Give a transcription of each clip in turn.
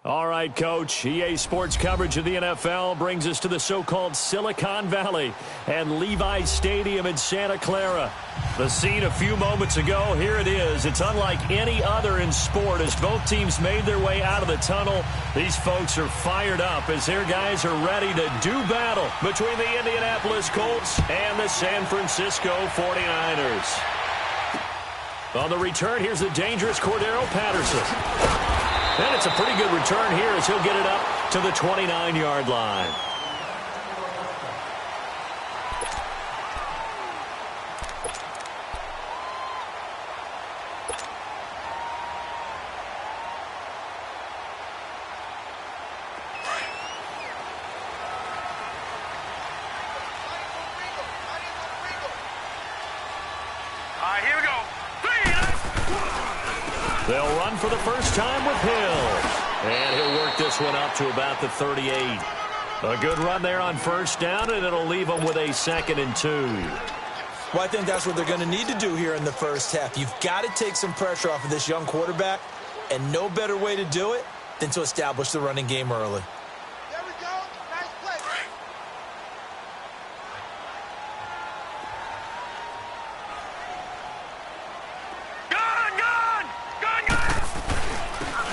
All right, Coach. EA Sports coverage of the NFL brings us to the so-called Silicon Valley and Levi's Stadium in Santa Clara. The scene a few moments ago, here it is. It's unlike any other in sport as both teams made their way out of the tunnel. These folks are fired up as their guys are ready to do battle between the Indianapolis Colts and the San Francisco 49ers. On the return, here's the dangerous Cordero Patterson. And it's a pretty good return here as he'll get it up to the 29-yard line. All right, here we go. They'll run for the first time with Hill. And he'll work this one up to about the 38. A good run there on first down, and it'll leave them with a 2nd and 2. Well, I think that's what they're going to need to do here in the first half. You've got to take some pressure off of this young quarterback, and no better way to do it than to establish the running game early. There we go. Nice play.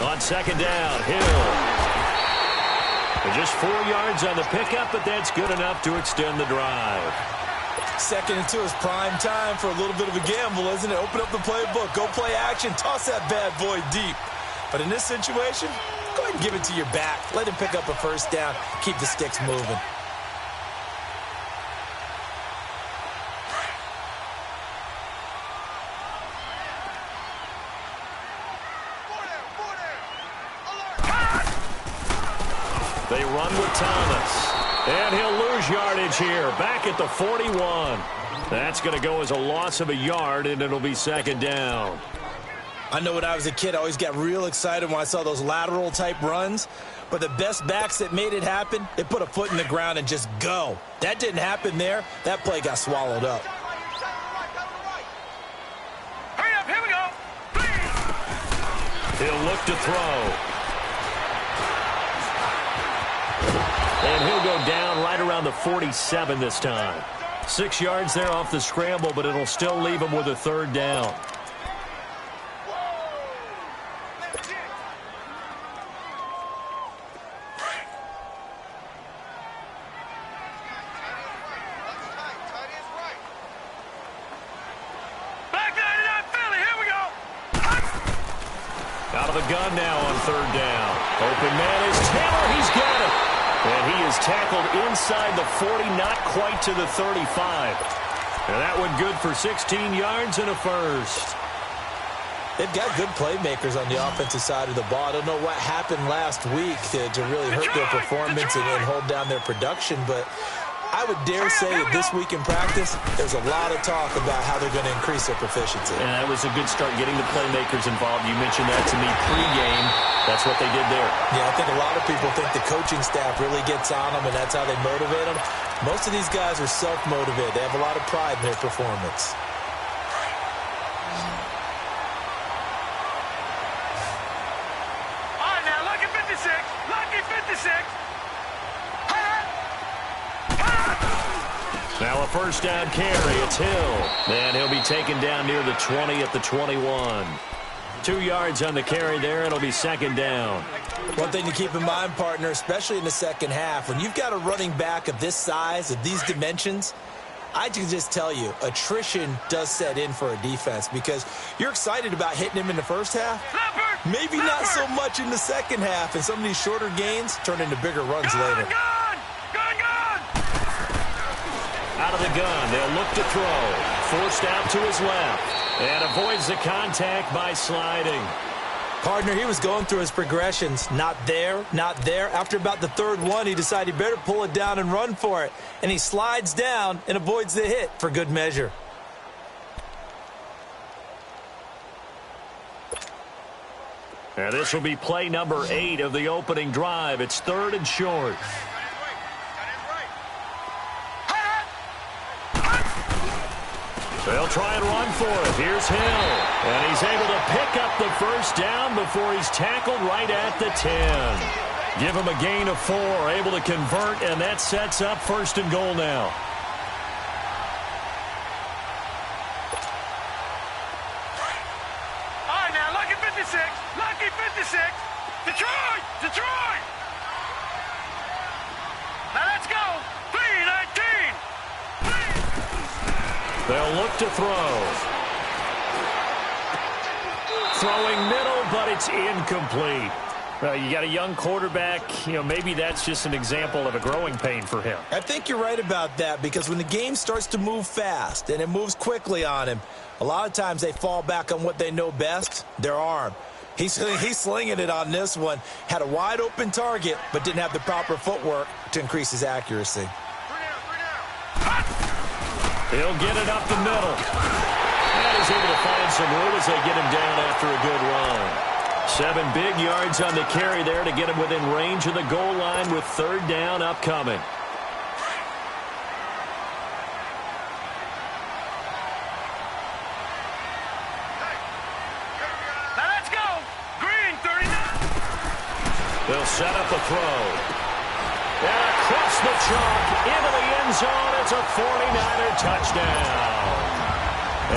On second down, Hill. Just 4 yards on the pickup, but that's good enough to extend the drive. 2nd and 2 is prime time for a little bit of a gamble, isn't it? Open up the playbook, go play action, toss that bad boy deep. But in this situation, go ahead and give it to your back. Let him pick up a first down, keep the sticks moving. They run with Thomas. And he'll lose yardage here. Back at the 41. That's going to go as a loss of a yard, and it'll be 2nd down. I know when I was a kid, I always got real excited when I saw those lateral-type runs. But the best backs that made it happen, they put a foot in the ground and just go. That didn't happen there. That play got swallowed up. Hurry up, here we go. He'll look to throw. And he'll go down right around the 47 this time. 6 yards there off the scramble, but it'll still leave him with a 3rd down. Out of the gun now on 3rd down. Open man is Taylor. He's got it. And he is tackled inside the 40, not quite to the 35. And that one good for 16 yards and a first. They've got good playmakers on the offensive side of the ball. I don't know what happened last week to really hurt their performance and hold down their production, but I would dare say that this week in practice, there's a lot of talk about how they're going to increase their proficiency. And that was a good start getting the playmakers involved. You mentioned that to me pregame. That's what they did there. Yeah, I think a lot of people think the coaching staff really gets on them, and that's how they motivate them. Most of these guys are self-motivated. They have a lot of pride in their performance. All right, now, lucky 56. Lucky 56. Now a first down carry. It's Hill. And he'll be taken down near the 20 at the 21. 2 yards on the carry there. It'll be 2nd down. One thing to keep in mind, partner, especially in the second half, when you've got a running back of this size, of these dimensions, I can just tell you, attrition does set in for a defense because you're excited about hitting him in the first half. Maybe not so much in the second half, and some of these shorter gains turn into bigger runs later. Out of the gun, they'll look to throw. Forced out to his left. And avoids the contact by sliding. Partner, he was going through his progressions. Not there, not there. After about the 3rd one, he decided he better pull it down and run for it. And he slides down and avoids the hit for good measure. And this will be play number 8 of the opening drive. It's 3rd and short. They'll try and run for it. Here's Hill. And he's able to pick up the first down before he's tackled right at the 10. Give him a gain of 4. Able to convert, and that sets up 1st and goal now. All right, now, lucky 56. Lucky 56. Detroit! Detroit! Now, let's go. 3-19. They'll look to throw. Throwing middle, but it's incomplete. You got a young quarterback. Maybe that's just an example of a growing pain for him. I think you're right about that, because when the game starts to move fast and it moves quickly on him, a lot of times they fall back on what they know best, their arm. He's slinging it on this one. Had a wide open target, but didn't have the proper footwork to increase his accuracy. He'll get it up the middle. And he's able to find some room as they get him down after a good run. 7 big yards on the carry there to get him within range of the goal line with 3rd down upcoming. Now, let's go. Green, 39. They'll set up a throw. And across the chalk into the end zone. It's a 49er touchdown.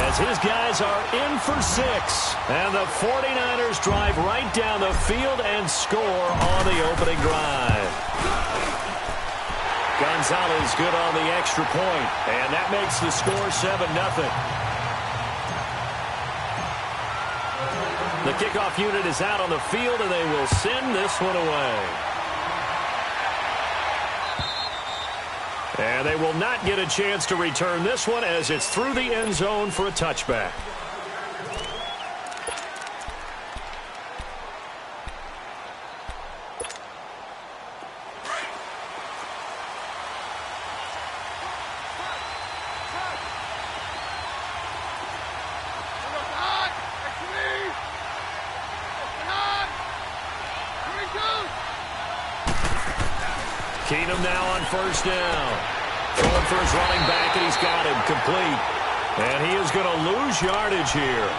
As his guys are in for 6. And the 49ers drive right down the field and score on the opening drive. Gonzalez good on the extra point. And that makes the score 7-0. The kickoff unit is out on the field, and they will send this one away. And they will not get a chance to return this one as it's through the end zone for a touchback. Keenum now on 1st down. Throwing for his running back, and he's got him complete. And he is going to lose yardage here.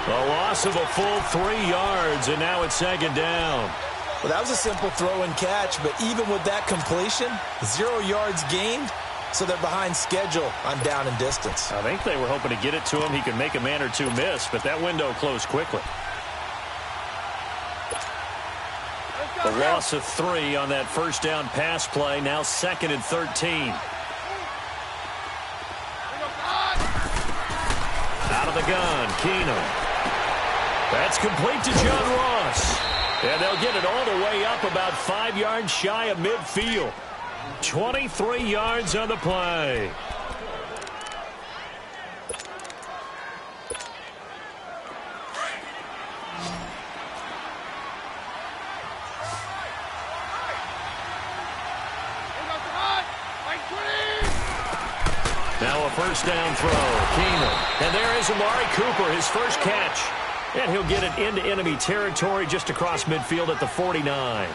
A loss of a full 3 yards, and now it's 2nd down. Well, that was a simple throw and catch, but even with that completion, 0 yards gained, so they're behind schedule on down and distance. I think they were hoping to get it to him. He could make a man or two miss, but that window closed quickly. A loss of 3 on that 1st down pass play. Now 2nd and 13. Out of the gun, Keenum. That's complete to John Ross. And they'll get it all the way up about 5 yards shy of midfield. 23 yards on the play. Now a 1st down throw. Keenum. And there is Amari Cooper, his first catch. And he'll get it into enemy territory just across midfield at the 49.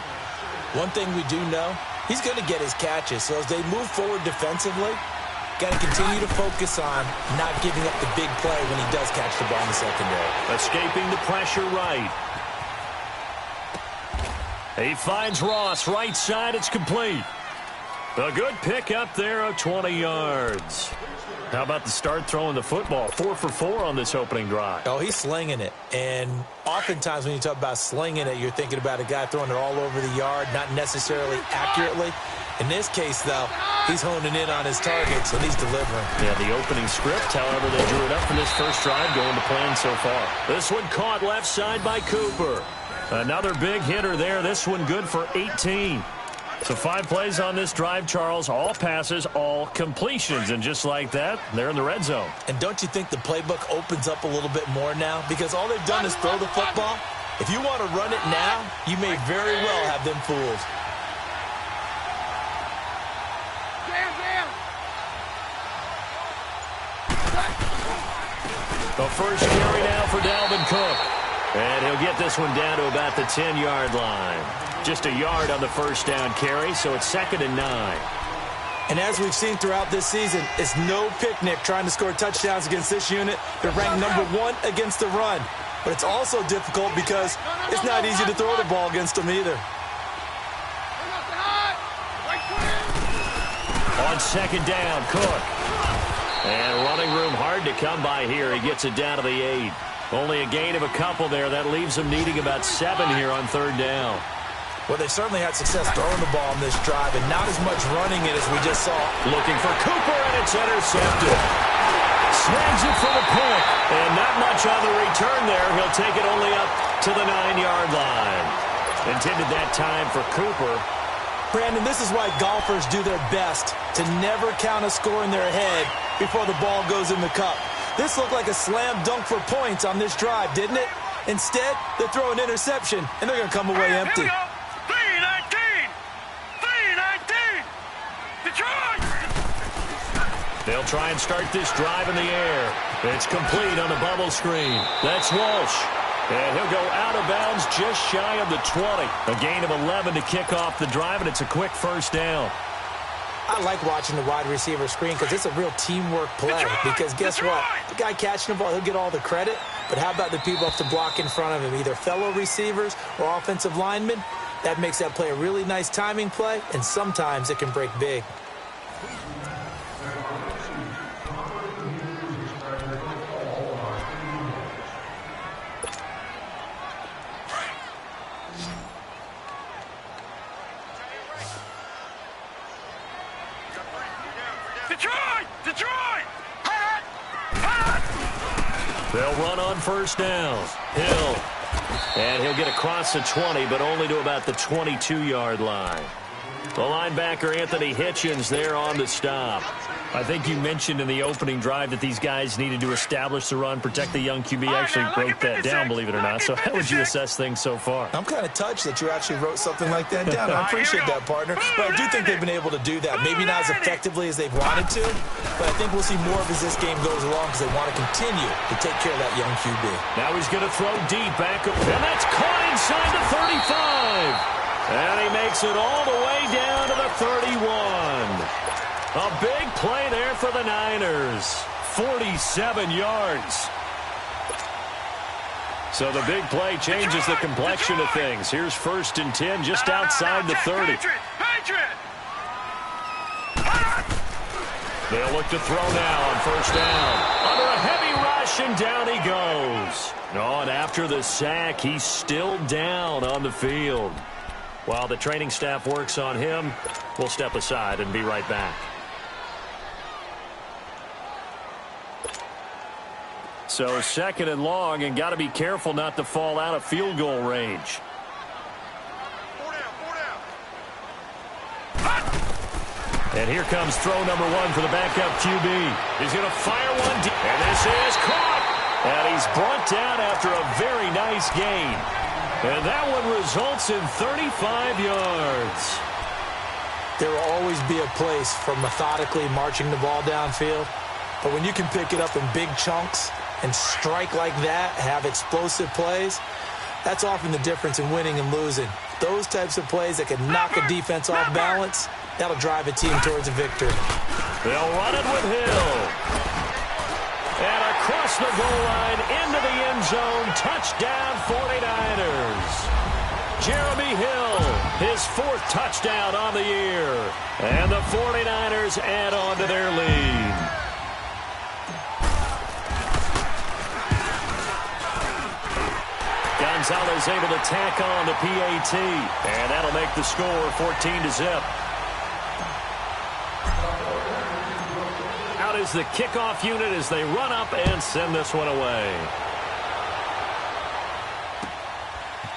One thing we do know, he's going to get his catches. So as they move forward defensively, got to continue to focus on not giving up the big play when he does catch the ball in the secondary. Escaping the pressure right. He finds Ross right side. It's complete. A good pick up there of 20 yards. How about the start throwing the football? 4 for 4 on this opening drive. Oh, he's slinging it. And oftentimes when you talk about slinging it, you're thinking about a guy throwing it all over the yard, not necessarily accurately. In this case, though, he's honing in on his targets, and he's delivering. Yeah, the opening script, however, they drew it up for this first drive going to plan so far. This one caught left side by Cooper. Another big hitter there. This one good for 18. So 5 plays on this drive, Charles. All passes, all completions. And just like that, they're in the red zone. And don't you think the playbook opens up a little bit more now? Because all they've done is throw the football. If you want to run it now, you may very well have them fooled. The first carry now for Dalvin Cook. And he'll get this one down to about the 10-yard line. Just a yard on the first down carry, so it's 2nd and 9. And as we've seen throughout this season, it's no picnic trying to score touchdowns against this unit. They're ranked number 1 against the run. But it's also difficult because it's not easy to throw the ball against them either. On second down, Cook. And running room hard to come by here. He gets it down to the 8. Only a gain of a couple there. That leaves him needing about 7 here on third down. Well, they certainly had success throwing the ball on this drive, and not as much running it as we just saw. Looking for Cooper, and it's intercepted. Snags it for the pick, and not much on the return there. He'll take it only up to the 9-yard line. Intended that time for Cooper. Brandon, this is why golfers do their best to never count a score in their head before the ball goes in the cup. This looked like a slam dunk for points on this drive, didn't it? Instead, they throw an interception, and they're going to come away empty. 3-19! Detroit! They'll try and start this drive in the air. It's complete on the bubble screen. That's Walsh. And he'll go out of bounds just shy of the 20. A gain of 11 to kick off the drive, and it's a quick first down. I like watching the wide receiver screen because it's a real teamwork play. Because guess what? The guy catching the ball, he'll get all the credit. But how about the people have to block in front of him, either fellow receivers or offensive linemen? That makes that play a really nice timing play, and sometimes it can break big. Detroit! They'll run on first down. Hill. And he'll get across the 20, but only to about the 22-yard line. The linebacker, Anthony Hitchens, there on the stop. I think you mentioned in the opening drive that these guys needed to establish the run, protect the young QB. Actually wrote that down, believe it or not. So how would you assess things so far? I'm kind of touched that you actually wrote something like that down. I appreciate that, partner. But I do think they've been able to do that. Maybe not as effectively as they've wanted to, but I think we'll see more of as this game goes along because they want to continue to take care of that young QB. Now he's going to throw deep back, and that's caught inside the 35. And he makes it all the way down to the 31. A big play there for the Niners. 47 yards. So the big play changes the complexion of things. Here's 1st and 10 just outside the 30. They'll look to throw now on first down. Under a heavy rush, and down he goes. Oh, and after the sack, he's still down on the field. While the training staff works on him, we'll step aside and be right back. So 2nd and long, and got to be careful not to fall out of field goal range. And here comes throw number 1 for the backup QB. He's going to fire one deep, and this is caught. And he's brought down after a very nice gain. And that one results in 35 yards. There will always be a place for methodically marching the ball downfield. But when you can pick it up in big chunks and strike like that, have explosive plays, that's often the difference in winning and losing. Those types of plays that can knock a defense off balance, that'll drive a team towards a victory. They'll run it with Hill. And across the goal line, into the end zone, touchdown 49ers. Jeremy Hill, his 4th touchdown on the year. And the 49ers add on to their lead. Gonzalez able to tack on the PAT. And that'll make the score 14-0. Out is the kickoff unit as they run up and send this one away.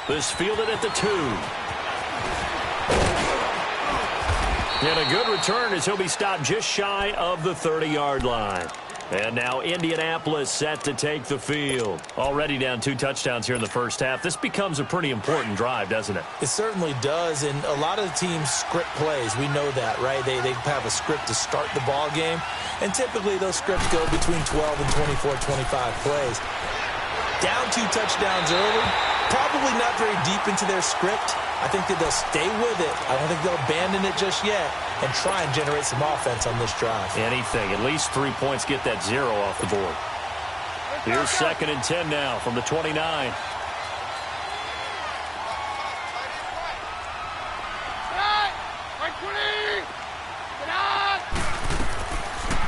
This fielded at the 2. And a good return as he'll be stopped just shy of the 30-yard line. And now Indianapolis set to take the field. Already down 2 touchdowns here in the first half. This becomes a pretty important drive, doesn't it? It certainly does, and a lot of the teams script plays. We know that, right? They have a script to start the ball game, and typically those scripts go between 12 and 24, 25 plays. Down 2 touchdowns early. Probably not very deep into their script. I think that they'll stay with it. I don't think they'll abandon it just yet and try and generate some offense on this drive. Anything. At least 3 points get that 0 off the board. Here's 2nd and 10 now from the 29.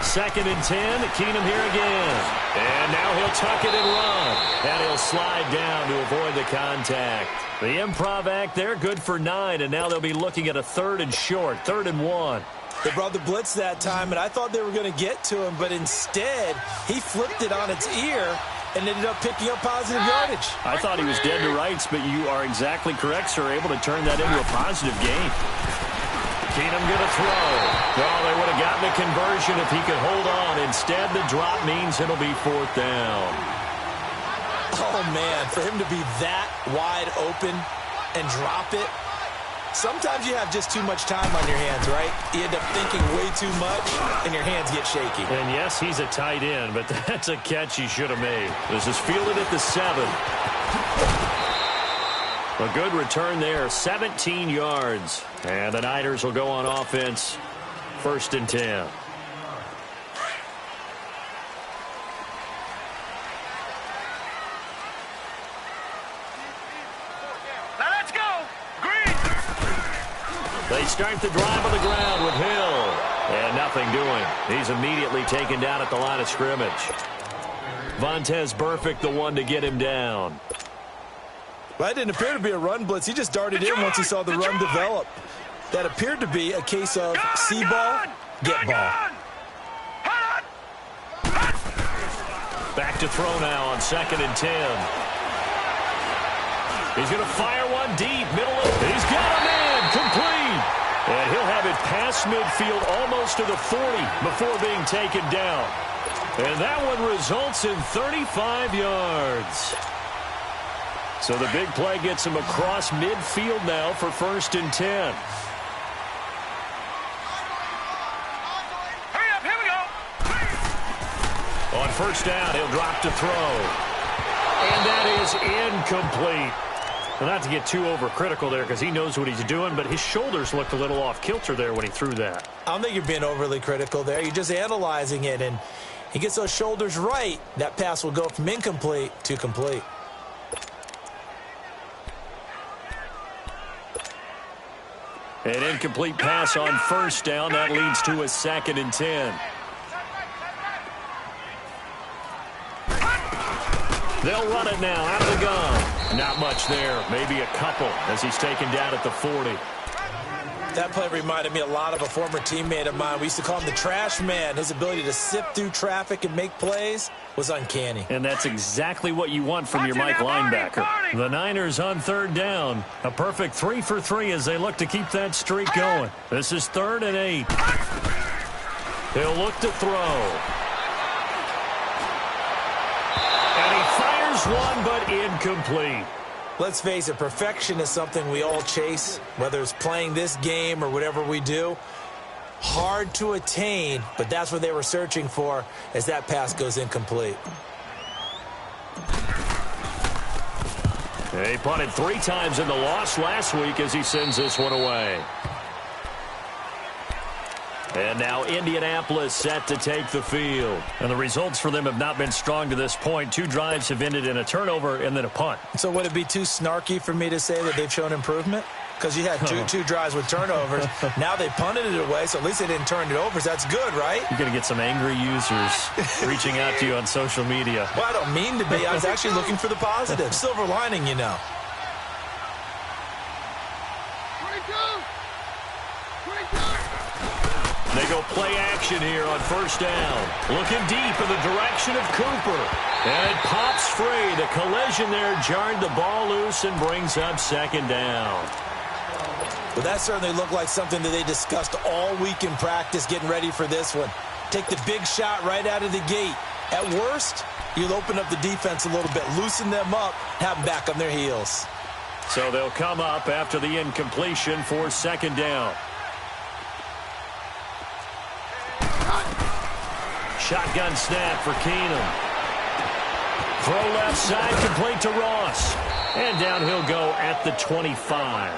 Second and 10, Keenum here again. And now he'll tuck it and run. And he'll slide down to avoid the contact. The improv act there, good for 9. And now they'll be looking at a 3rd and short, 3rd and 1. They brought the blitz that time, and I thought they were going to get to him. But instead, he flipped it on its ear and ended up picking up positive yardage. I thought he was dead to rights, but you are exactly correct, sir. Able to turn that into a positive gain. Keenum going to throw. Well, they would have gotten a conversion if he could hold on. Instead, the drop means it'll be 4th down. Oh, man, for him to be that wide open and drop it. Sometimes you have just too much time on your hands, right? You end up thinking way too much, and your hands get shaky. And, yes, he's a tight end, but that's a catch he should have made. This is fielded at the 7. A good return there, 17 yards. And the Niners will go on offense, 1st and 10. Now let's go. Green. They start the drive on the ground with Hill. And nothing doing. He's immediately taken down at the line of scrimmage. Vontaze Burfict, the one to get him down. Well, that didn't appear to be a run blitz. He just darted in once he saw the run develop. That appeared to be a case of see ball, get ball. Back to throw now on 2nd and 10. He's going to fire one deep, middle of. He's got a man, complete. And he'll have it past midfield almost to the 40 before being taken down. And that one results in 35 yards. So the big play gets him across midfield now for 1st and 10. Hurry up, here we go. On 1st down, he'll drop to throw. And that is incomplete. Well, not to get too overcritical there because he knows what he's doing, but his shoulders looked a little off kilter there when he threw that. I don't think you're being overly critical there. You're just analyzing it, and he gets those shoulders right. That pass will go from incomplete to complete. An incomplete pass on 1st down. That leads to a 2nd and 10. They'll run it now out of the gun. Not much there. Maybe a couple as he's taken down at the 40. That play reminded me a lot of a former teammate of mine. We used to call him the trash man. His ability to sift through traffic and make plays was uncanny. And that's exactly what you want from your Mike linebacker. The Niners on 3rd down. A perfect 3 for 3 as they look to keep that streak going. This is 3rd and 8. He'll look to throw. And he fires one, but incomplete. Let's face it, perfection is something we all chase, whether it's playing this game or whatever we do. Hard to attain, but that's what they were searching for as that pass goes incomplete. He punted 3 times in the loss last week as he sends this one away. And now Indianapolis set to take the field. And the results for them have not been strong to this point. 2 drives have ended in a turnover and then a punt. So would it be too snarky for me to say that they've shown improvement? Because you had two drives with turnovers. Now they punted it away, so at least they didn't turn it over. So that's good, right? You're going to get some angry users reaching out to you on social media. Well, I don't mean to be. I was actually looking for the positive. Silver lining, you know. They go play action here on 1st down. Looking deep in the direction of Cooper. And it pops free. The collision there jarred the ball loose and brings up 2nd down. Well, that certainly looked like something that they discussed all week in practice getting ready for this one. Take the big shot right out of the gate. At worst, you'll open up the defense a little bit, loosen them up, have them back on their heels. So they'll come up after the incompletion for 2nd down. Shotgun snap for Keenum. Throw left side, complete to Ross. And down he'll go at the 25.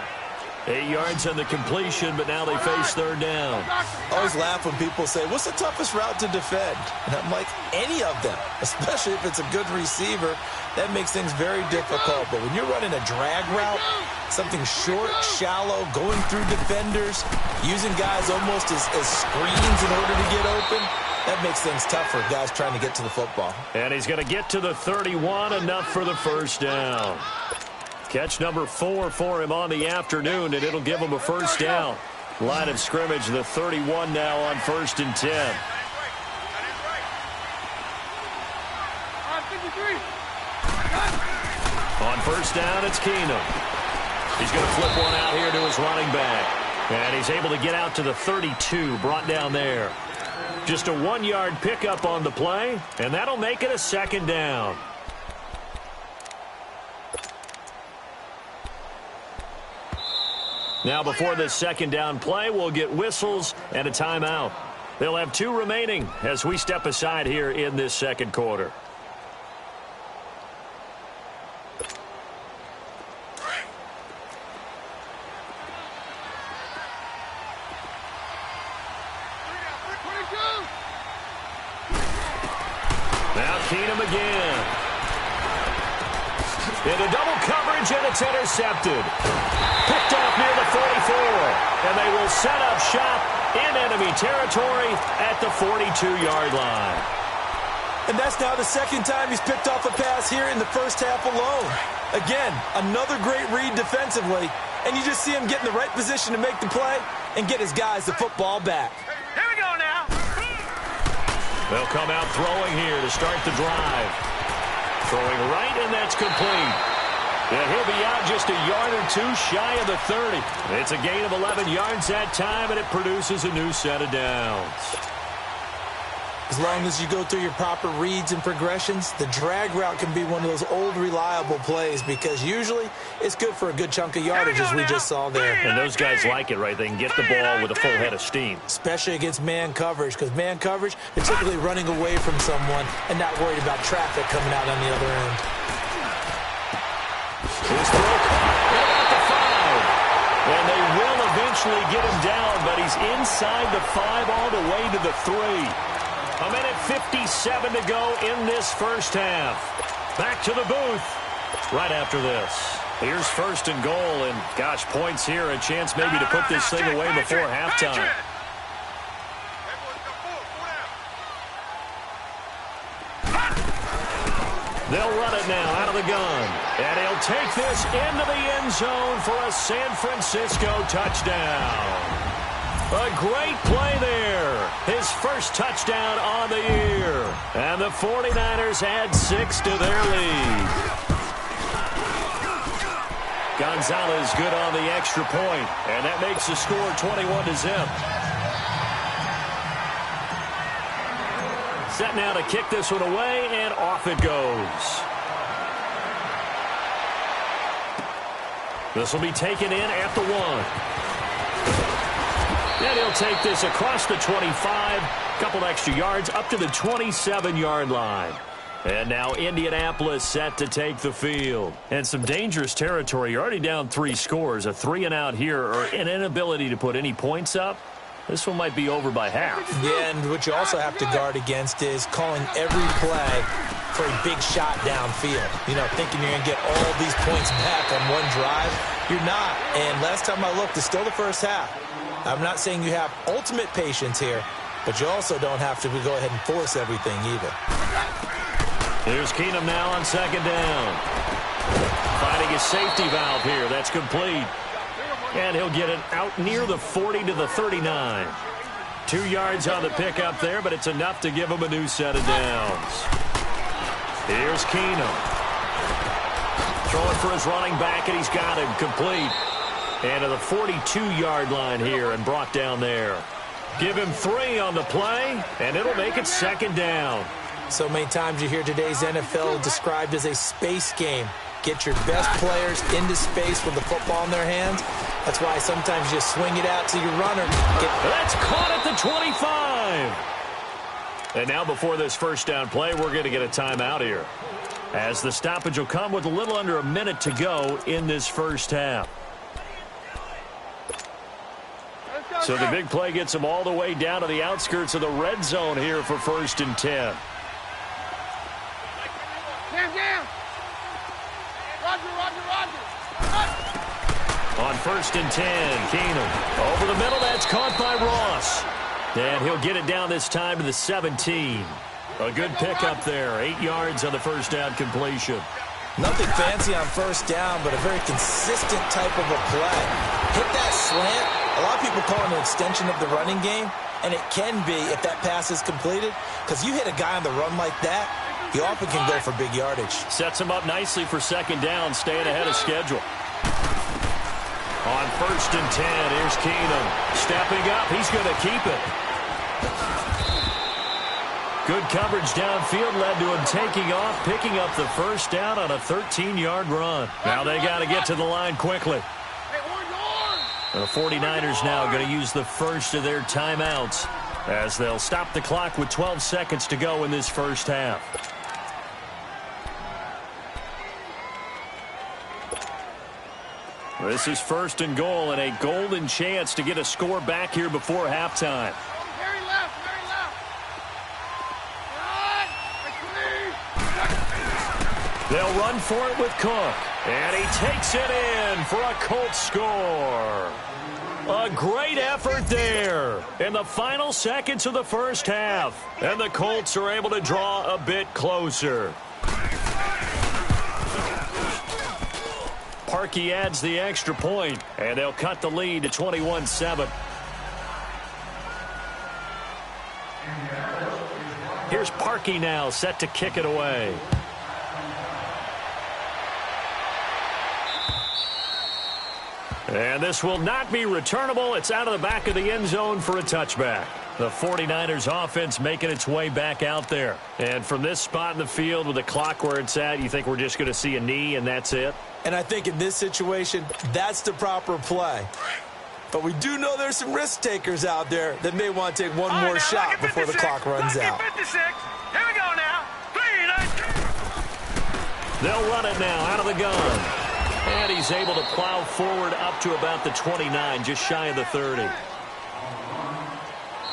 8 yards on the completion, but now they face third down. I always laugh when people say, what's the toughest route to defend? And I'm like, any of them, especially if it's a good receiver. That makes things very difficult. But when you're running a drag route, something short, shallow, going through defenders, using guys almost as screens in order to get open, that makes things tough for guys trying to get to the football. And he's going to get to the 31, enough for the first down. Catch number 4 for him on the afternoon, and it'll give him a first down. Line of scrimmage, the 31 now on 1st and 10. On first down, it's Keenum. He's going to flip one out here to his running back. And he's able to get out to the 32, brought down there. Just a 1-yard pickup on the play, and that'll make it a second down. Now before this second down play, we'll get whistles and a timeout. They'll have 2 remaining as we step aside here in this second quarter. Now Keenum again. Into double coverage, and it's intercepted. Picked off near the 44. And they will set up shop in enemy territory at the 42-yard line. And that's now the second time he's picked off a pass here in the first half alone. Again, another great read defensively. And you just see him get in the right position to make the play and get his guys the football back. Here we go now. They'll come out throwing here to start the drive. Throwing right, and that's complete. Yeah, he'll be out just a yard or 2 shy of the 30. It's a gain of 11 yards that time, and it produces a new set of downs. As long as you go through your proper reads and progressions, the drag route can be one of those old reliable plays because usually it's good for a good chunk of yardage as we just saw there. And those guys like it, right? They can get the ball with a full head of steam. Especially against man coverage, because man coverage, they're typically running away from someone and not worried about traffic coming out on the other end. His throw caught at the 5. And they will eventually get him down, but he's inside the 5 all the way to the 3. A minute 57 to go in this first half. Back to the booth right after this. Here's 1st and goal, and gosh, points here, a chance maybe to put this thing away before halftime. They'll run it now out of the gun. And he'll take this into the end zone for a San Francisco touchdown. A great play there. His first touchdown on the year. And the 49ers add 6 to their lead. Gonzalez good on the extra point. And that makes the score 21-0. Set now to kick this one away, and off it goes. This will be taken in at the 1. And he'll take this across the 25, couple extra yards up to the 27-yard line. And now Indianapolis set to take the field. And some dangerous territory. You're already down 3 scores. A 3-and-out here, or an inability to put any points up. This one might be over by half. Yeah, and what you also have to guard against is calling every play for a big shot downfield. You know, thinking you're going to get all these points back on one drive. You're not. And last time I looked, it's still the first half. I'm not saying you have ultimate patience here, but you also don't have to go ahead and force everything either. Here's Keenum now on 2nd down. Finding his safety valve here. That's complete. And he'll get it out near the 40 to the 39. 2 yards on the pickup there, but it's enough to give him a new set of downs. Here's Keenum. Throwing for his running back, and he's got him complete. And to the 42-yard line here and brought down there. Give him 3 on the play, and it'll make it 2nd down. So many times you hear today's NFL described as a space game. Get your best players into space with the football in their hands. That's why sometimes you swing it out to your runner. That's caught at the 25. And now before this first down play, we're going to get a timeout here. as the stoppage will come with a little under a minute to go in this first half. So the big play gets them all the way down to the outskirts of the red zone here for 1st and 10. On 1st and 10, Keenum over the middle. That's caught by Ross. And he'll get it down this time to the 17. A good pickup there. 8 yards on the first down completion. Nothing fancy on first down, but a very consistent type of a play. Hit that slant. A lot of people call it an extension of the running game, and it can be if that pass is completed, because you hit a guy on the run like that, he often can go for big yardage. Sets him up nicely for 2nd down, staying ahead of schedule. On 1st and 10, here's Keenum. Stepping up, he's going to keep it. Good coverage downfield led to him taking off, picking up the first down on a 13-yard run. Now they got to get to the line quickly. The 49ers now going to use the first of their timeouts as they'll stop the clock with 12 seconds to go in this first half. This is 1st and goal and a golden chance to get a score back here before halftime. Very left, very left. They'll run for it with Cook. And he takes it in for a Colts score. A great effort there in the final seconds of the first half. And the Colts are able to draw a bit closer. Parkey adds the extra point, and they'll cut the lead to 21-7. Here's Parkey now, set to kick it away. And this will not be returnable. It's out of the back of the end zone for a touchback. The 49ers offense making its way back out there. And from this spot in the field with the clock where it's at, you think we're just going to see a knee and that's it? And I think in this situation, that's the proper play. But we do know there's some risk takers out there that may want to take one more shot before the clock runs out. 56. Here we go now. 3. They'll run it now out of the gun. And he's able to plow forward up to about the 29, just shy of the 30.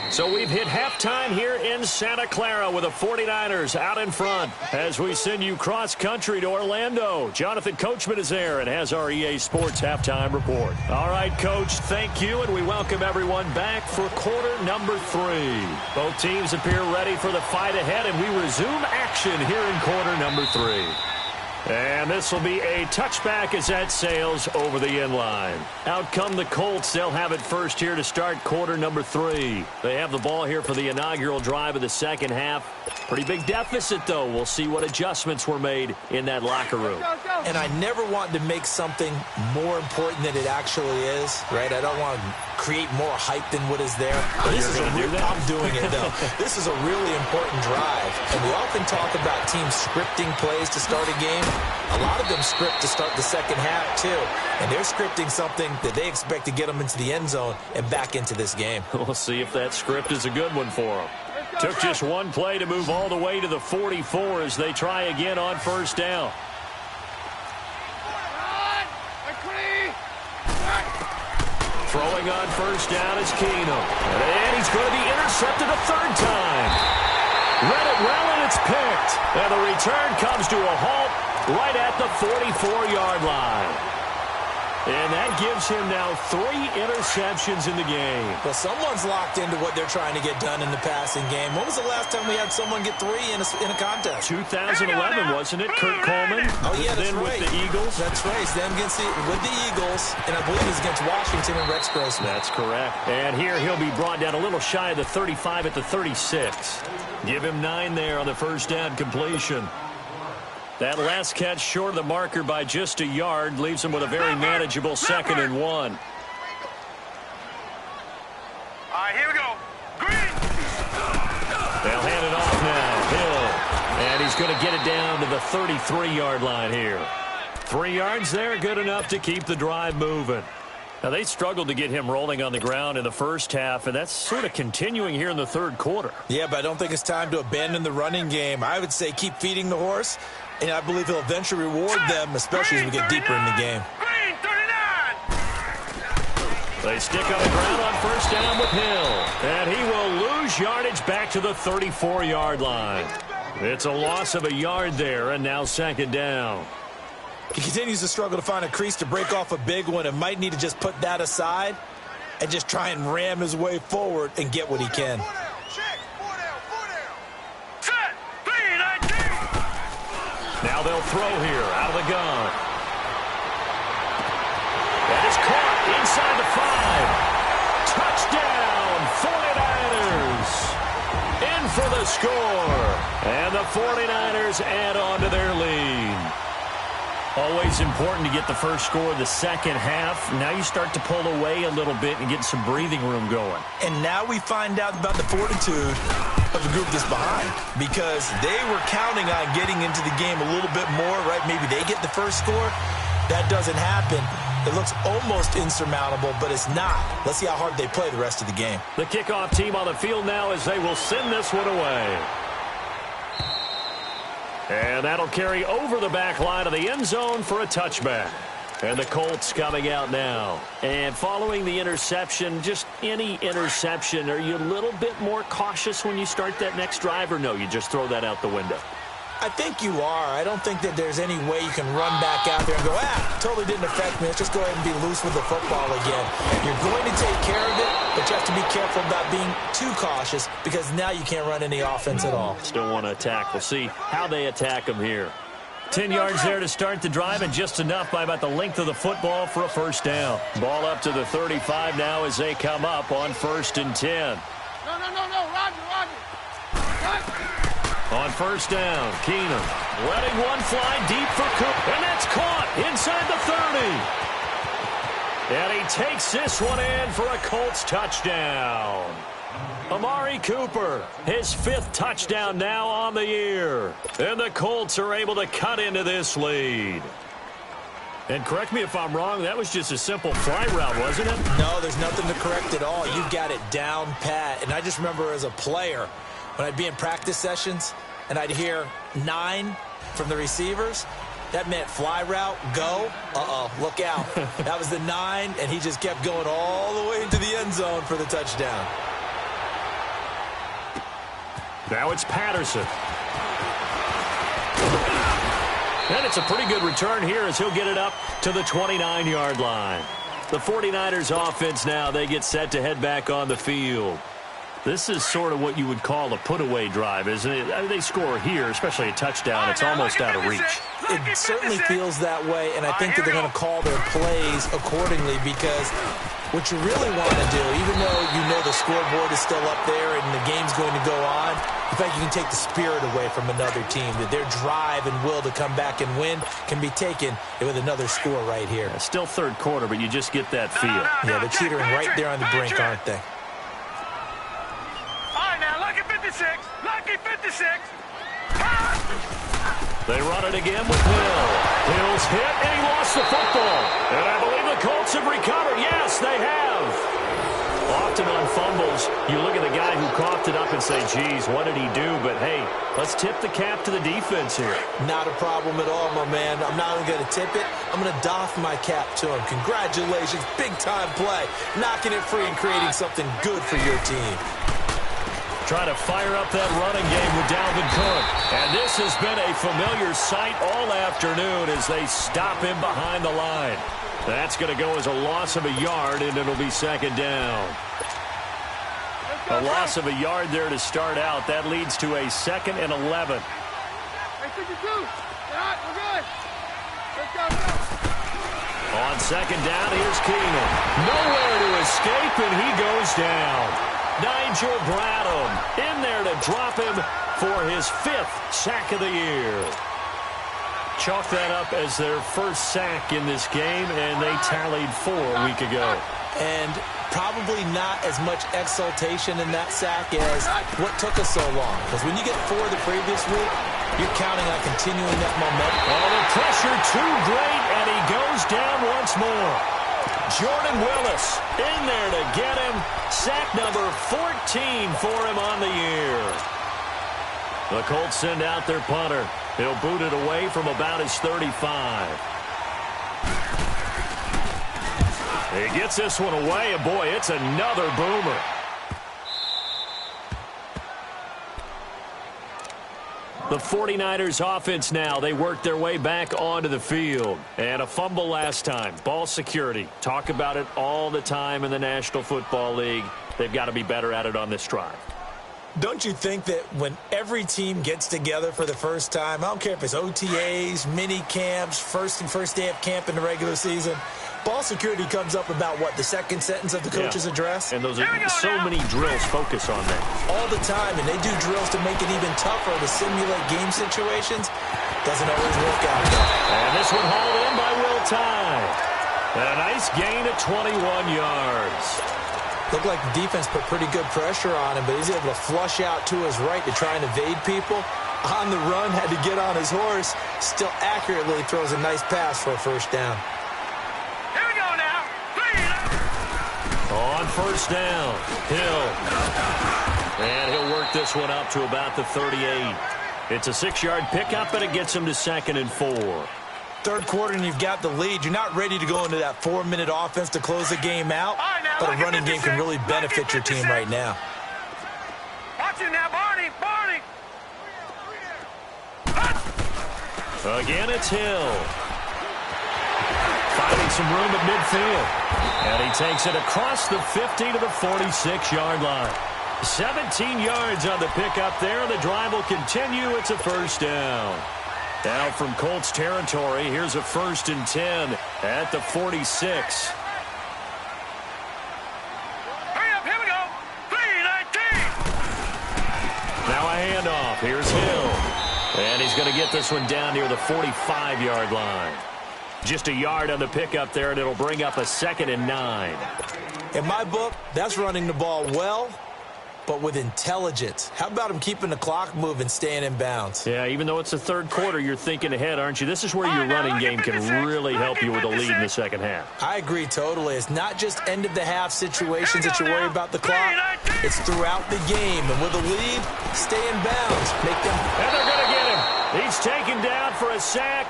So we've hit halftime here in Santa Clara with the 49ers out in front. As we send you cross-country to Orlando, Jonathan Coachman is there and has our EA Sports halftime report. All right, Coach, thank you, and we welcome everyone back for quarter number 3. Both teams appear ready for the fight ahead, and we resume action here in quarter number 3. And this will be a touchback as that sails over the end line. Out come the Colts. They'll have it first here to start quarter number 3. They have the ball here for the inaugural drive of the second half. Pretty big deficit, though. We'll see what adjustments were made in that locker room. And I never want to make something more important than it actually is, right? I don't want to create more hype than what is there. But this is I'm doing it, though. This is a really important drive. And we often talk about teams scripting plays to start a game. A lot of them script to start the second half, too. And they're scripting something that they expect to get them into the end zone and back into this game. We'll see if that script is a good one for them. Took just one play to move all the way to the 44 as they try again on first down. Throwing on first down is Keenum. And he's going to be intercepted a third time. Read it well, and it's picked. And the return comes to a halt right at the 44-yard line. And that gives him now 3 interceptions in the game. Well, someone's locked into what they're trying to get done in the passing game. When was the last time we had someone get 3 in a contest? 2011, wasn't it? Kurt Coleman. Oh, yeah, that's then right. With the Eagles. That's right. Then with the Eagles, and I believe it was against Washington and Rex Grossman. That's correct. And here he'll be brought down a little shy of the 35 at the 36. Give him 9 there on the first down completion. That last catch short of the marker by just a yard leaves him with a very manageable 2nd and 1. All right, here we go. Green. They'll hand it off now. Hill. And he's going to get it down to the 33-yard line here. 3 yards there, good enough to keep the drive moving. Now, they struggled to get him rolling on the ground in the first half, and that's sort of continuing here in the third quarter. Yeah, but I don't think it's time to abandon the running game. I would say keep feeding the horse, And I believe he'll eventually reward them, especially as we get deeper in the game. Green 39. They stick on the ground on first down with Hill. And he will lose yardage back to the 34-yard line. It's a loss of a yard there, and now second down. He continues to struggle to find a crease to break off a big one and might need to just put that aside and just try and ram his way forward and get what he can. Set. 3-19. Now they'll throw here out of the gun. That is caught inside the 5. Touchdown, 49ers. In for the score. And the 49ers add on to their lead. Always important to get the first score of the second half. Now you start to pull away a little bit and get some breathing room going. And now we find out about the fortitude of the group that's behind, because they were counting on getting into the game a little bit more, right? Maybe they get the first score. That doesn't happen. It looks almost insurmountable, but it's not. Let's see how hard they play the rest of the game. The kickoff team on the field now as they will send this one away. And that'll carry over the back line of the end zone for a touchback. And the Colts coming out now. And following the interception, just any interception, are you a little bit more cautious when you start that next drive, or no, you just throw that out the window? I think you are. I don't think that there's any way you can run back out there and go, totally didn't affect me. Let's just go ahead and be loose with the football again. You're going to take care of it, but you have to be careful about being too cautious, because now you can't run any offense at all. Still want to attack. We'll see how they attack them here. 10 yards there to start the drive, and just enough by about the length of the football for a first down. Ball up to the 35 now as they come up on 1st and 10. No, Roger. On first down, Keenum letting one fly deep for Cook, and that's caught inside the 30. And he takes this one in for a Colts touchdown. Amari Cooper, his 5th touchdown now on the year. And the Colts are able to cut into this lead. And correct me if I'm wrong, that was just a simple fly route, wasn't it? No, there's nothing to correct at all. You got it down pat. And I just remember as a player, when I'd be in practice sessions and I'd hear 9 from the receivers, that meant fly route, go. Look out. That was the 9, and he just kept going all the way into the end zone for the touchdown. Now it's Patterson. And it's a pretty good return here as he'll get it up to the 29-yard line. The 49ers offense now, they get set to head back on the field. This is sort of what you would call a put-away drive, isn't it? I mean, they score here, especially a touchdown. It's almost out of reach. It certainly feels that way, and I think that they're going to call their plays accordingly, because what you really want to do, even though you know the scoreboard is still up there and the game's going to go on, in fact, you can take the spirit away from another team, that their drive and will to come back and win can be taken with another score right here. Still third quarter, but you just get that feel. Yeah, they're teetering right there on the brink, aren't they? Lucky 56. They run it again with Hill. Hill's hit, and he lost the football. And I believe the Colts have recovered. Yes, they have. Often on fumbles, you look at the guy who coughed it up and say, geez, what did he do? But, hey, let's tip the cap to the defense here. Not a problem at all, my man. I'm not only going to tip it, I'm going to doff my cap to him. Congratulations, big-time play. Knocking it free and creating something good for your team. Trying to fire up that running game with Dalvin Cook. And this has been a familiar sight all afternoon as they stop him behind the line. That's going to go as a loss of a yard, and it'll be second down. A loss of a yard there to start out. That leads to a 2nd and 11. On second down, here's Keenum. Nowhere to escape, and he goes down. Nigel Bradham in there to drop him for his 5th sack of the year. Chalk that up as their first sack in this game, and they tallied 4 a week ago. And probably not as much exultation in that sack as what took us so long. Because when you get 4 the previous week, you're counting on continuing that momentum. Oh, the pressure too great, and he goes down once more. Jordan Willis in there to get him. Sack number 14 for him on the year. The Colts send out their punter. He'll boot it away from about his 35. He gets this one away, and boy, it's another boomer. The 49ers offense now, they work their way back onto the field. And a fumble last time. Ball security. Talk about it all the time in the National Football League. They've got to be better at it on this drive. Don't you think that when every team gets together for the first time, I don't care if it's OTAs, mini camps, first day of camp in the regular season, ball security comes up about, what, the second sentence of the coach's address? And those are so many drills focus on that. All the time, and they do drills to make it even tougher to simulate game situations. Doesn't always work out, though. And this one hauled in by Will Tye. A nice gain of 21 yards. Looked like the defense put pretty good pressure on him, but he's able to flush out to his right to try and evade people. On the run, had to get on his horse. Still accurately throws a nice pass for a first down. Here we go now. On first down, Hill. And he'll work this one up to about the 38. It's a 6-yard pickup, and it gets him to 2nd and 4. Third quarter, and you've got the lead. You're not ready to go into that 4-minute offense to close the game out, but a running game can really benefit your team right now. Watch it now, Barney. Again, it's Hill. Finding some room at midfield. And he takes it across the 50 to the 46-yard line. 17 yards on the pickup there. The drive will continue. It's a first down. Now from Colts territory, here's a 1st and 10 at the 46. Hurry up, here we go. 3-19. Now a handoff. Here's Hill. And he's going to get this one down near the 45-yard line. Just a yard on the pickup there, and it'll bring up a 2nd and 9. In my book, that's running the ball well, but with intelligence. How about him keeping the clock moving, staying in bounds? Yeah, even though it's the third quarter, you're thinking ahead, aren't you? This is where your running game can really help you with a lead in the second half. I agree totally. It's not just end-of-the-half situations that you worry about the clock. It's throughout the game. And with a lead, stay in bounds. Make them... And they're going to get him. He's taken down for a sack.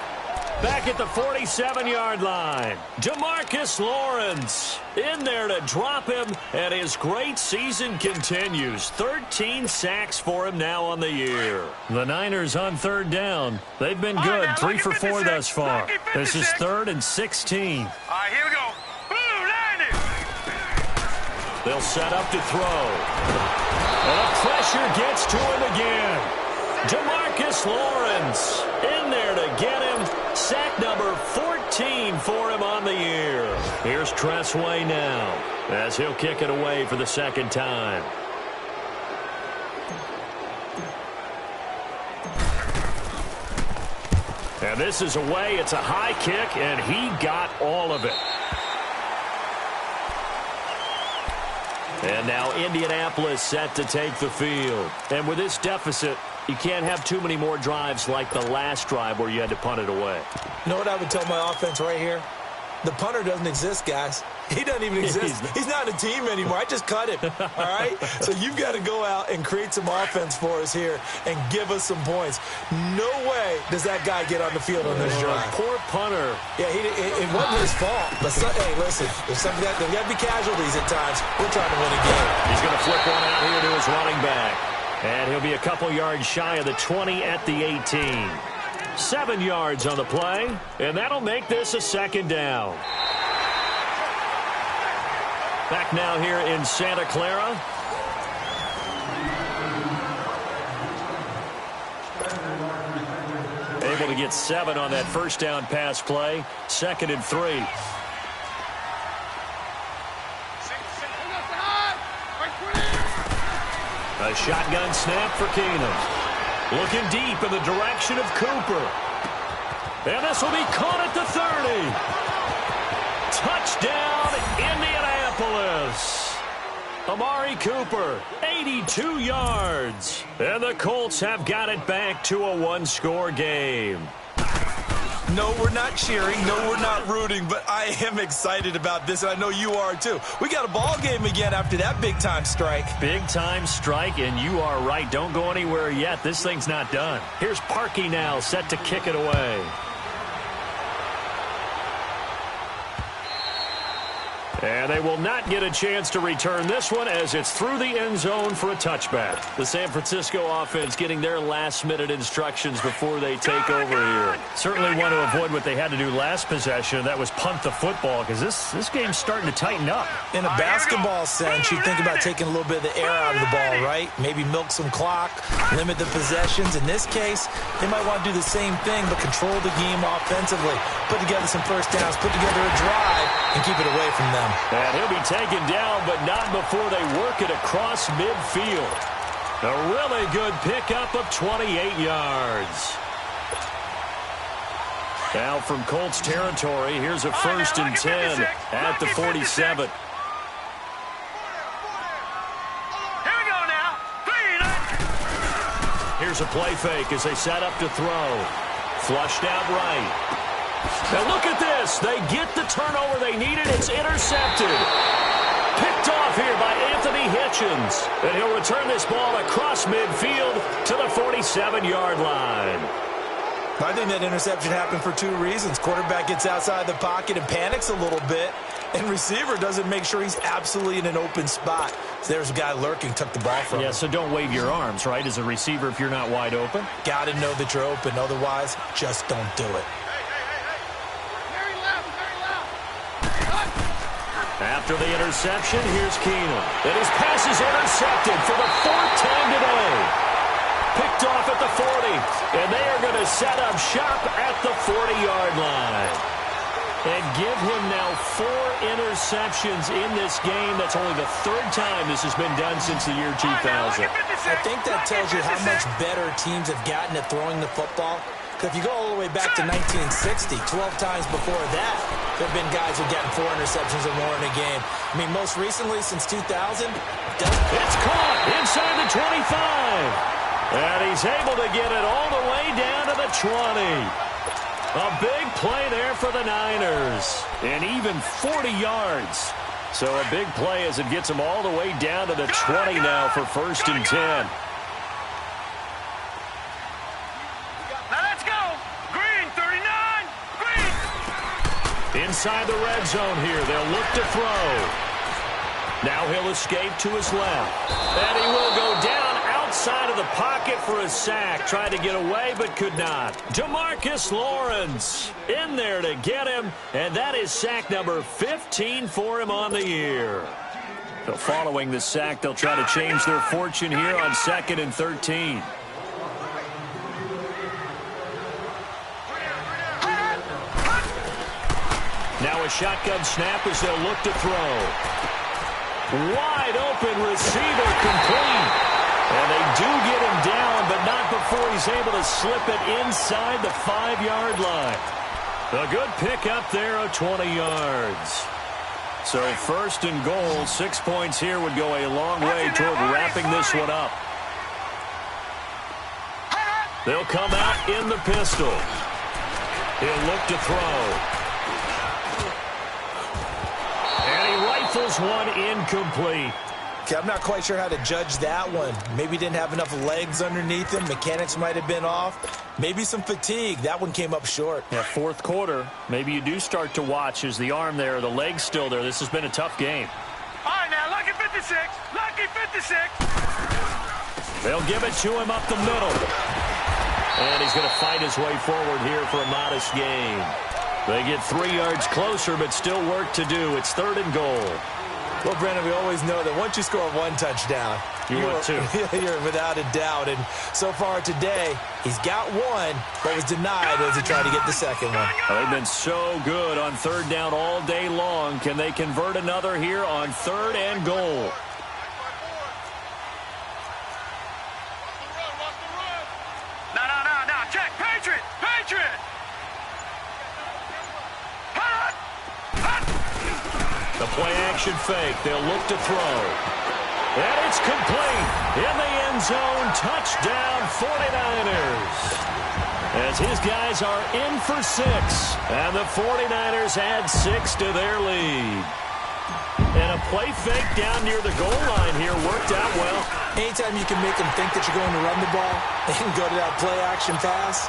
Back at the 47-yard line. DeMarcus Lawrence in there to drop him, and his great season continues. 13 sacks for him now on the year. The Niners on third down. They've been good, 3 for 4 thus far. This is 3rd and 16. All right, here we go. Blue Niners. They'll set up to throw. And the pressure gets to him again. DeMarcus Lawrence in there to get him. Sack number 14 for him on the year. Here's Tressway now as he'll kick it away for the second time. And this is away. It's a high kick, and he got all of it. And now Indianapolis set to take the field. And with this deficit, you can't have too many more drives like the last drive where you had to punt it away. You know what I would tell my offense right here? The punter doesn't exist, guys. He doesn't even exist. He's not a team anymore. I just cut him, all right? So you've got to go out and create some offense for us here and give us some points. No way does that guy get on the field on this drive. Poor punter. Yeah, it wasn't his fault. But hey, listen, there's got to be casualties at times. We're trying to win a game. He's going to flip one out here to his running back. And he'll be a couple yards shy of the 20 at the 18. 7 yards on the play, and that'll make this a second down. Back now here in Santa Clara. Able to get 7 on that first down pass play. 2nd and 3. A shotgun snap for Keenum. Looking deep in the direction of Cooper. And this will be caught at the 30. Touchdown, Indianapolis. Amari Cooper, 82 yards. And the Colts have got it back to a one-score game. No, we're not cheering. No, we're not rooting. But I am excited about this, and I know you are too. We got a ball game again after that big-time strike. Big-time strike, and you are right. Don't go anywhere yet. This thing's not done. Here's Parkey now, set to kick it away. And they will not get a chance to return this one as it's through the end zone for a touchback. The San Francisco offense getting their last-minute instructions before they take over here. Certainly want to avoid what they had to do last possession. That was punt the football because this game's starting to tighten up. In a basketball sense, you think about taking a little bit of the air out of the ball, right? Maybe milk some clock, limit the possessions. In this case, they might want to do the same thing but control the game offensively. Put together some first downs, put together a drive, and keep it away from them. And he'll be taken down, but not before they work it across midfield. A really good pickup of 28 yards. Now from Colts territory, here's a 1st and 10 at the 47. Here we go now. Here's a play fake as they set up to throw. Flushed out right. Now look at this. They get the turnover they needed. It's intercepted. Picked off here by Anthony Hitchens. And he'll return this ball across midfield to the 47-yard line. I think that interception happened for 2 reasons. Quarterback gets outside the pocket and panics a little bit. And receiver doesn't make sure he's absolutely in an open spot. So there's a guy lurking, took the ball from him. Yeah, so don't wave your arms, right, as a receiver if you're not wide open. Got to know that you're open. Otherwise, just don't do it. After the interception, here's Keenum. And his pass is intercepted for the 4th time today. Picked off at the 40. And they are going to set up shop at the 40-yard line. And give him now 4 interceptions in this game. That's only the 3rd time this has been done since the year 2000. I think that tells you how much better teams have gotten at throwing the football. Because if you go all the way back to 1960, 12 times before that, there have been guys who've gotten 4 interceptions or more in a game. I mean, most recently, since 2000, it's caught inside the 25. And he's able to get it all the way down to the 20. A big play there for the Niners. And even 40 yards. So a big play as it gets them all the way down to the 20 now for 1st and 10. Inside the red zone here. They'll look to throw. Now he'll escape to his left. And he will go down outside of the pocket for a sack. Tried to get away but could not. DeMarcus Lawrence in there to get him. And that is sack number 15 for him on the year. So following the sack, they'll try to change their fortune here on 2nd and 13. Now a shotgun snap as they'll look to throw. Wide open receiver complete. And they do get him down, but not before he's able to slip it inside the 5-yard line. A good pickup there of 20 yards. So 1st and goal, 6 points here would go a long way toward wrapping this one up. They'll come out in the pistol. He'll look to throw. Rifles one incomplete. Okay, I'm not quite sure how to judge that one. Maybe didn't have enough legs underneath him. Mechanics might have been off. Maybe some fatigue. That one came up short. Yeah, 4th quarter. Maybe you do start to watch as the arm there, the leg's still there. This has been a tough game. All right, now, lucky 56. Lucky 56. They'll give it to him up the middle. And he's going to fight his way forward here for a modest gain. They get 3 yards closer, but still work to do. It's 3rd and goal. Well, Brandon, we always know that once you score 1 touchdown, you're 2. You're without a doubt. And so far today, he's got 1, but was denied as he tried to get the 2nd one. Well, they've been so good on 3rd down all day long. Can they convert another here on 3rd and goal? No. Check. Patriot. The play-action fake. They'll look to throw. And it's complete. In the end zone. Touchdown, 49ers. as his guys are in for 6. And the 49ers add 6 to their lead. And a play fake down near the goal line here worked out well. Anytime you can make them think that you're going to run the ball and go to that play-action pass,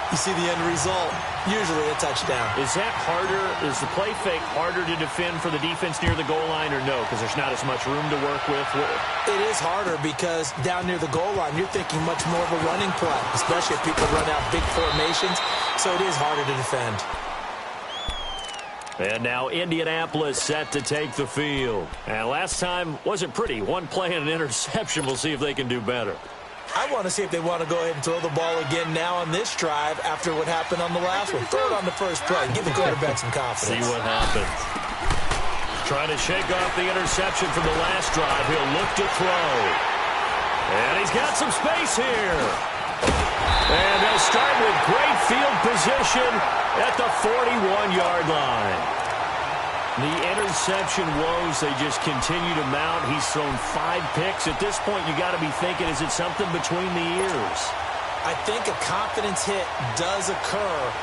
you see the end result, usually a touchdown. Is that harder? Is the play fake harder to defend for the defense near the goal line or no? Because there's not as much room to work with? It is harder because down near the goal line, you're thinking much more of a running play, especially if people run out big formations. So it is harder to defend. And now Indianapolis set to take the field. And last time wasn't pretty. One play and an interception. We'll see if they can do better. I want to see if they want to go ahead and throw the ball again now on this drive after what happened on the last one. Throw it on the first play. Give the quarterback some confidence. See what happens. Trying to shake off the interception from the last drive. He'll look to throw. And he's got some space here. And they'll start with great field position at the 41-yard line. The interception woes, they just continue to mount. He's thrown 5 picks. At this point, you got to be thinking, is it something between the ears? I think a confidence hit does occur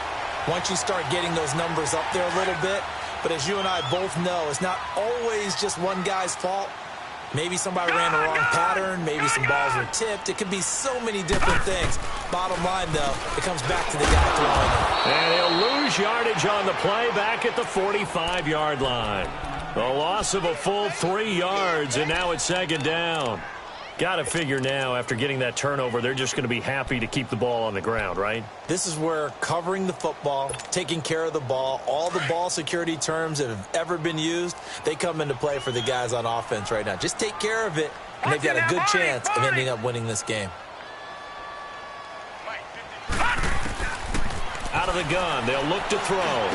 once you start getting those numbers up there a little bit. But as you and I both know, it's not always just one guy's fault. Maybe somebody ran the wrong pattern. Maybe some balls were tipped. It could be so many different things. Bottom line, though, it comes back to the guy throwing it. And he'll lose yardage on the play back at the 45-yard line. The loss of a full 3 yards, and now it's second down. Got to figure now, after getting that turnover, they're just going to be happy to keep the ball on the ground, right? This is where covering the football, taking care of the ball, all the ball security terms that have ever been used, they come into play for the guys on offense right now. Just take care of it, and they've got a good chance of ending up winning this game. Out of the gun, they'll look to throw.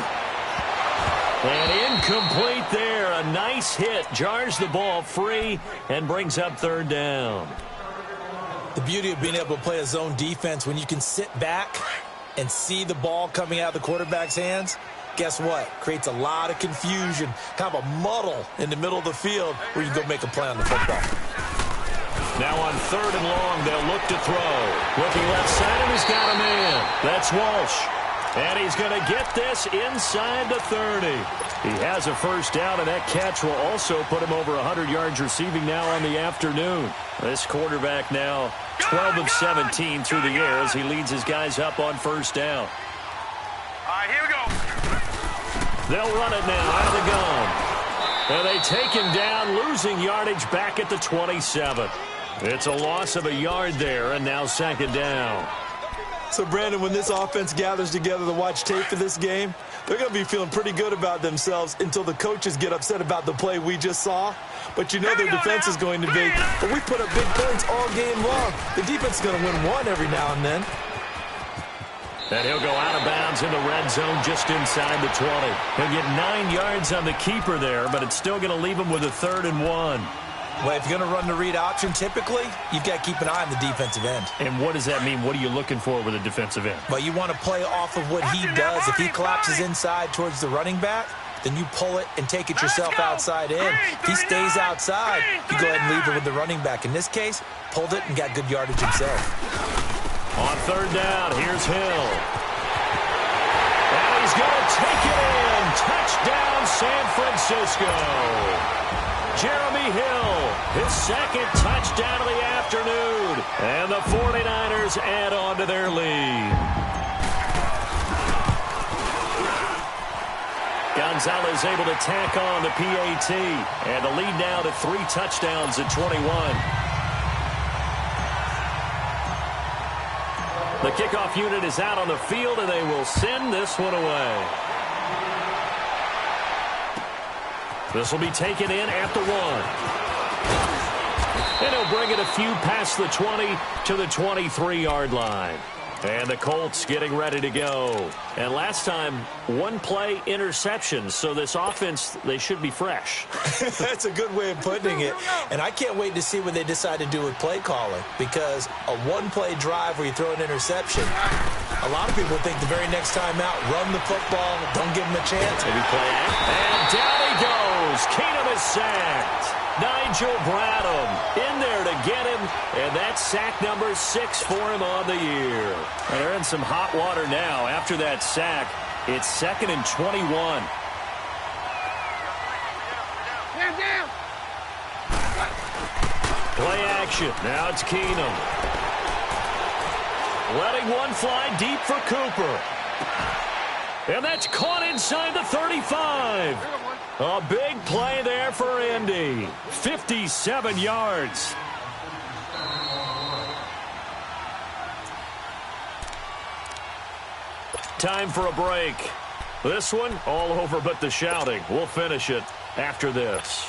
And incomplete there. A nice hit. Jars the ball free and brings up third down. The beauty of being able to play a zone defense when you can sit back and see the ball coming out of the quarterback's hands, guess what? Creates a lot of confusion, kind of a muddle in the middle of the field where you go make a play on the football. Now on third and long, they'll look to throw. Looking left side, and he's got a man. That's Walsh. And he's going to get this inside the 30. He has a first down, and that catch will also put him over 100 yards receiving now on the afternoon. This quarterback now 12 of 17 through the air as he leads his guys up on first down. All right, here we go. They'll run it now out of the gun. And they take him down, losing yardage back at the 27. It's a loss of a yard there, and now second down. So, Brandon, when this offense gathers together to watch tape for this game, they're going to be feeling pretty good about themselves until the coaches get upset about the play we just saw. But you know their defense is going to be, but we put up big points all game long. The defense is going to win one every now and then. And he'll go out of bounds in the red zone just inside the 20. He'll get 9 yards on the keeper there, but it's still going to leave him with a 3rd and 1. Well, if you're going to run the read option, typically, you've got to keep an eye on the defensive end. And what does that mean? What are you looking for with a defensive end? Well, you want to play off of what he does. If he collapses inside towards the running back, then you pull it and take it yourself outside in. If he stays outside, you go ahead and leave it with the running back. In this case, pulled it and got good yardage himself. On third down, here's Hill. And he's going to take it in. Touchdown, San Francisco. Jeremy Hill, his second touchdown of the afternoon. And the 49ers add on to their lead. Gonzalez able to tack on the PAT. And the lead now to 3 touchdowns at 21. The kickoff unit is out on the field, and they will send this one away. This will be taken in at the 1. And he'll bring it a few past the 20 to the 23-yard line. And the Colts getting ready to go. And last time, 1 play interception. So this offense, they should be fresh. That's a good way of putting it. And I can't wait to see what they decide to do with play calling. Because a 1-play drive where you throw an interception, a lot of people think the very next time out, run the football, don't give them a chance. Maybe play act. And down he goes. Keenum is sacked. Nigel Bradham in there to get him, and that's sack number 6 for him on the year. And they're in some hot water now. After that sack, it's 2nd and 21. Down. Play action. Now it's Keenum. Letting one fly deep for Cooper. And that's caught inside the 35. A big play there for Indy. 57 yards. Time for a break. This one, all over but the shouting. We'll finish it after this.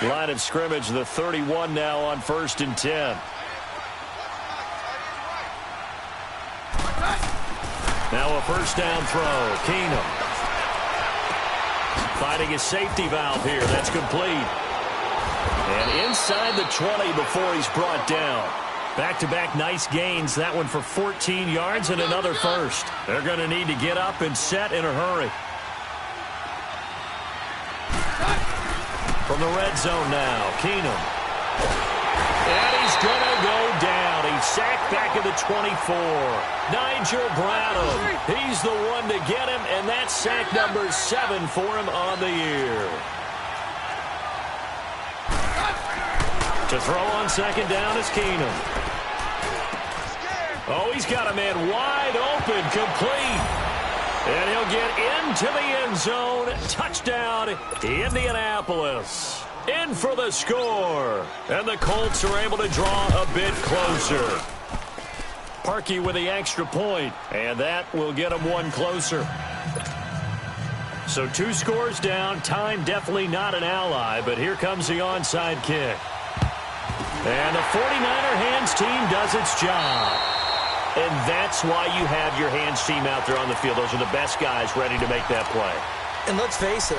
Line of scrimmage, the 31 now on 1st and 10. Now a first down throw. Keenum. Finding his safety valve here. That's complete. And inside the 20 before he's brought down. Back-to-back nice gains. That one for 14 yards and another first. They're going to need to get up and set in a hurry. From the red zone now, Keenum. And he's going to go down. He's sacked back at the 24. Nigel Bradham. He's the one to get him, and that's sack number 7 for him on the year. To throw on 2nd down is Keenum. Oh, he's got a man wide open, complete. And he'll get into the end zone. Touchdown, Indianapolis. In for the score. And the Colts are able to draw a bit closer. Parkey with the extra point, and that will get them one closer. So 2 scores down. Time definitely not an ally, but here comes the onside kick. And the 49er hands team does its job. And that's why you have your hands team out there on the field. Those are the best guys ready to make that play. And let's face it,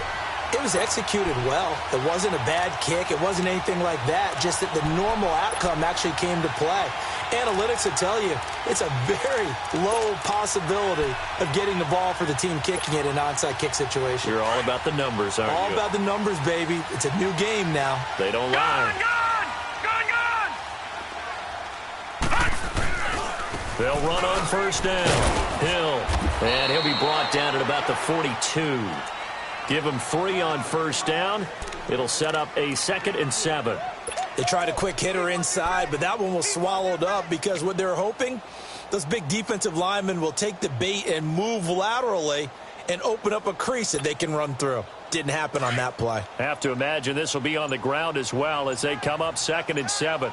it was executed well. It wasn't a bad kick. It wasn't anything like that. Just that the normal outcome actually came to play. Analytics will tell you it's a very low possibility of getting the ball for the team kicking it in an onside kick situation. You're all about the numbers, aren't you? All about the numbers, baby. It's a new game now. They don't lie. Gone! They'll run on first down. Hill. And he'll be brought down at about the 42. Give him 3 on first down. It'll set up a 2nd and 7. They tried a quick hitter inside, but that one was swallowed up because what they're hoping, those big defensive linemen will take the bait and move laterally and open up a crease that they can run through. Didn't happen on that play. Have to imagine this will be on the ground as well as they come up 2nd and 7.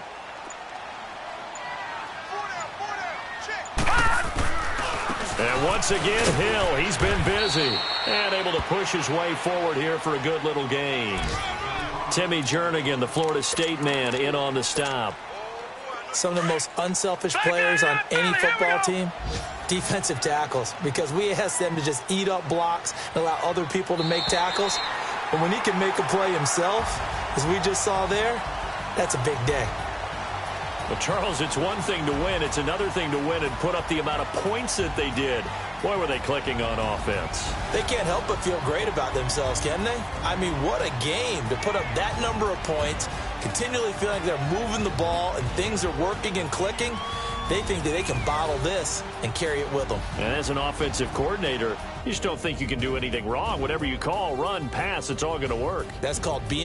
And once again, Hill, he's been busy and able to push his way forward here for a good little gain. Timmy Jernigan, the Florida State man, in on the stop. Some of the most unselfish players on any football team, defensive tackles, because we ask them to just eat up blocks and allow other people to make tackles. But when he can make a play himself, as we just saw there, that's a big day. Well, Charles, it's one thing to win. It's another thing to win and put up the amount of points that they did. Boy, were they clicking on offense. They can't help but feel great about themselves, can they? I mean, what a game to put up that number of points, continually feeling like they're moving the ball and things are working and clicking. They think that they can bottle this and carry it with them. And as an offensive coordinator, you just don't think you can do anything wrong. Whatever you call, run, pass, it's all going to work. That's called being